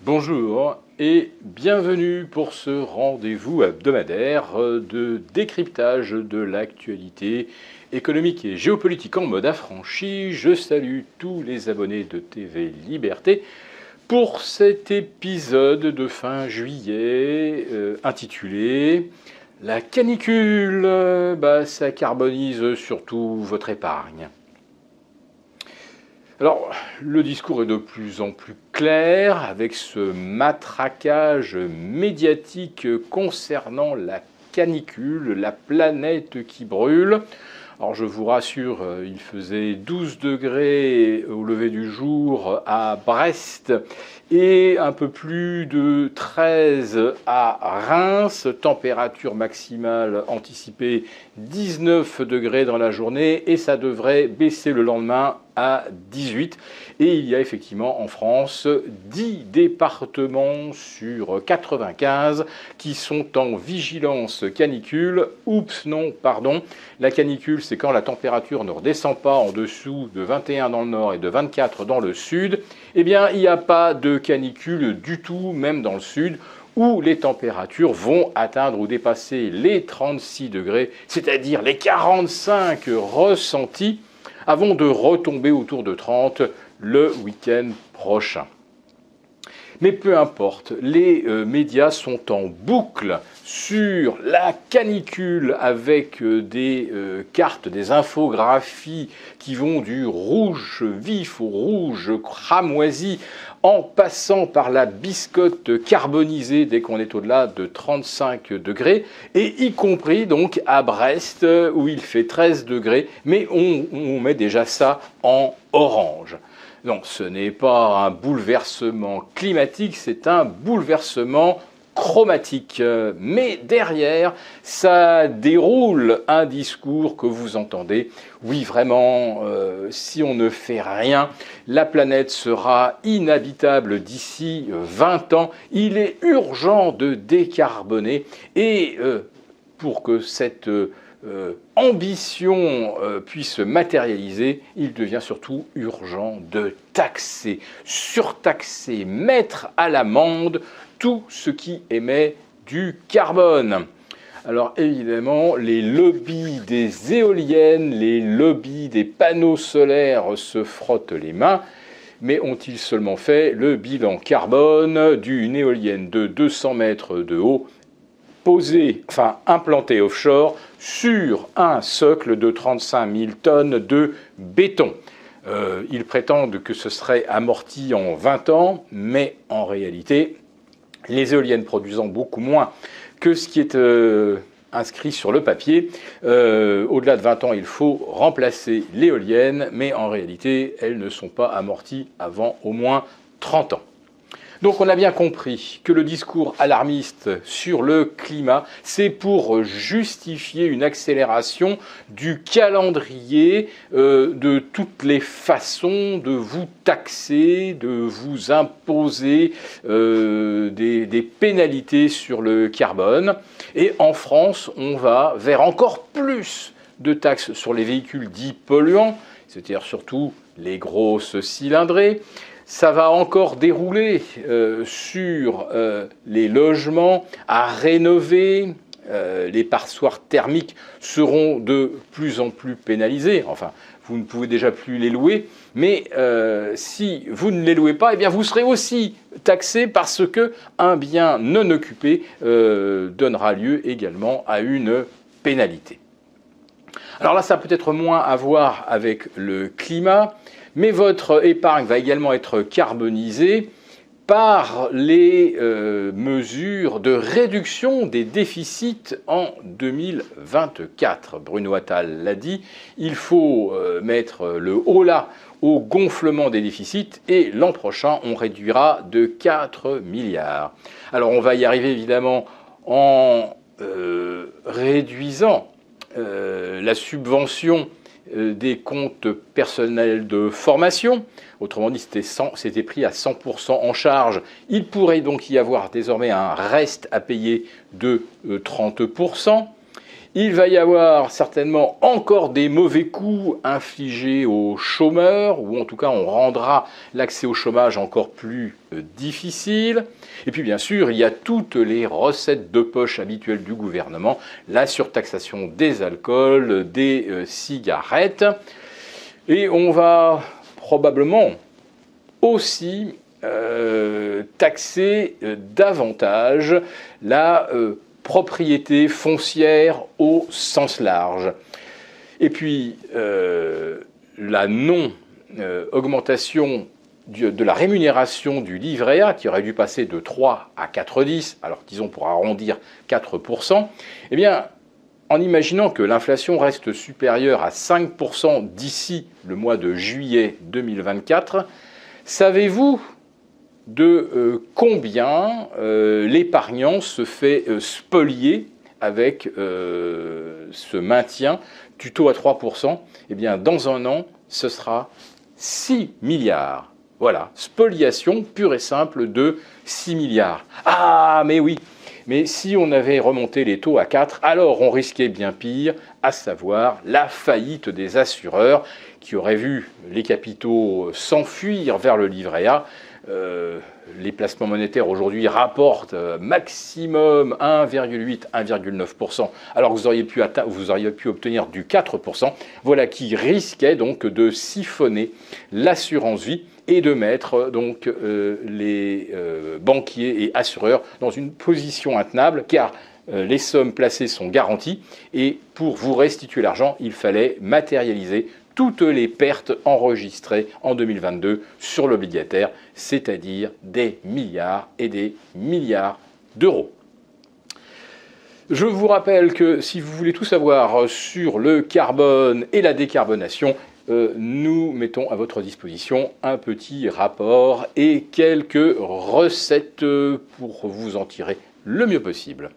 Bonjour et bienvenue pour ce rendez-vous hebdomadaire de décryptage de l'actualité économique et géopolitique en mode affranchi. Je salue tous les abonnés de TV Liberté pour cet épisode de fin juillet intitulé « La canicule, ça carbonise surtout votre épargne ». Alors, le discours est de plus en plus clair avec ce matraquage médiatique concernant la canicule, la planète qui brûle. Alors je vous rassure, il faisait 12 degrés au lever du jour à Brest et un peu plus de 13 à Reims, température maximale anticipée 19 degrés dans la journée et ça devrait baisser le lendemain à 18. Et il y a effectivement en France 10 départements sur 95 qui sont en vigilance canicule. Oups, non, pardon. La canicule, c'est quand la température ne redescend pas en dessous de 21 dans le nord et de 24 dans le sud. Eh bien, il n'y a pas de canicule du tout, même dans le sud, où les températures vont atteindre ou dépasser les 36 degrés, c'est-à-dire les 45 ressentis, avant de retomber autour de 30 le week-end prochain. Mais peu importe, les médias sont en boucle sur la canicule avec des cartes, des infographies qui vont du rouge vif au rouge cramoisi en passant par la biscotte carbonisée dès qu'on est au-delà de 35 degrés et y compris donc à Brest où il fait 13 degrés, mais on met déjà ça en orange. Non, ce n'est pas un bouleversement climatique, c'est un bouleversement chromatique. Mais derrière, ça déroule un discours que vous entendez. Oui, vraiment, si on ne fait rien, la planète sera inhabitable d'ici 20 ans. Il est urgent de décarboner et pour que cette ambition puisse se matérialiser, il devient surtout urgent de taxer, surtaxer, mettre à l'amende tout ce qui émet du carbone. Alors évidemment, les lobbies des éoliennes, les lobbies des panneaux solaires se frottent les mains, mais ont-ils seulement fait le bilan carbone d'une éolienne de 200 mètres de haut implantée offshore sur un socle de 35 000 tonnes de béton. Ils prétendent que ce serait amorti en 20 ans, mais en réalité, les éoliennes produisant beaucoup moins que ce qui est inscrit sur le papier, au-delà de 20 ans, il faut remplacer l'éolienne, mais en réalité, elles ne sont pas amorties avant au moins 30 ans. Donc on a bien compris que le discours alarmiste sur le climat, c'est pour justifier une accélération du calendrier de toutes les façons de vous taxer, de vous imposer des pénalités sur le carbone. Et en France, on va vers encore plus de taxes sur les véhicules dits polluants, c'est-à-dire surtout les grosses cylindrées. Ça va encore dérouler sur les logements à rénover. Les passoires thermiques seront de plus en plus pénalisés. Enfin, vous ne pouvez déjà plus les louer. Mais si vous ne les louez pas, eh bien vous serez aussi taxé parce qu'un bien non occupé donnera lieu également à une pénalité. Alors là, ça a peut-être moins à voir avec le climat, mais votre épargne va également être carbonisée par les mesures de réduction des déficits en 2024. Bruno Attal l'a dit, il faut mettre le holà au gonflement des déficits et l'an prochain, on réduira de 4 milliards. Alors on va y arriver évidemment en réduisant la subvention des comptes personnels de formation. Autrement dit, c'était pris à 100% en charge. Il pourrait donc y avoir désormais un reste à payer de 30%. Il va y avoir certainement encore des mauvais coups infligés aux chômeurs, ou en tout cas on rendra l'accès au chômage encore plus difficile. Et puis bien sûr, il y a toutes les recettes de poche habituelles du gouvernement, la surtaxation des alcools, des cigarettes. Et on va probablement aussi taxer davantage la propriété foncière au sens large. Et puis, la non-augmentation de la rémunération du livret A, qui aurait dû passer de 3 à 4,10, alors disons pour arrondir 4%, eh bien, en imaginant que l'inflation reste supérieure à 5% d'ici le mois de juillet 2024, savez-vous de combien l'épargnant se fait spolier avec ce maintien du taux à 3%? Eh bien, dans un an, ce sera 6 milliards. Voilà, spoliation pure et simple de 6 milliards. Ah, mais oui, mais si on avait remonté les taux à 4, alors on risquait bien pire, à savoir la faillite des assureurs qui auraient vu les capitaux s'enfuir vers le livret A. Les placements monétaires aujourd'hui rapportent maximum 1,8-1,9%, alors que vous auriez pu obtenir du 4%. Voilà qui risquait donc de siphonner l'assurance vie et de mettre donc les banquiers et assureurs dans une position intenable, car les sommes placées sont garanties et pour vous restituer l'argent, il fallait matérialiser toutes les pertes enregistrées en 2022 sur l'obligataire, c'est-à-dire des milliards et des milliards d'euros. Je vous rappelle que si vous voulez tout savoir sur le carbone et la décarbonation, nous mettons à votre disposition un petit rapport et quelques recettes pour vous en tirer le mieux possible.